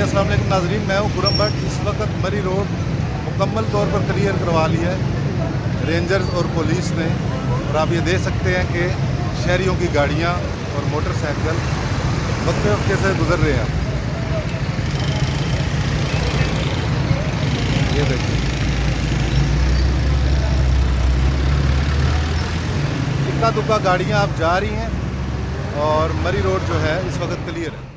अस्सलाम वालेकुम नाजरीन, मैं हूँ खुरम भट्ट। इस वक्त मरी रोड मुकम्मल तौर पर क्लियर करवा लिया है रेंजर्स और पुलिस ने। और आप ये देख सकते हैं कि शहरियों की गाड़ियाँ और मोटरसाइकिल वक्फे वक्फे से गुजर रहे हैं। ये देखिए, इक्का दुक्का गाड़ियाँ अब जा रही हैं और मरी रोड जो है इस वक्त क्लियर है।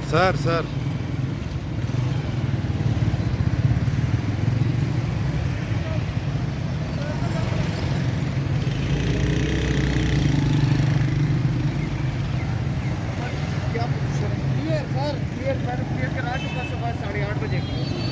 सर सर क्या पोजीशन है? क्लियर सर, क्लियर मैंने क्लियर करा चुका सुबह 8:30 बजे।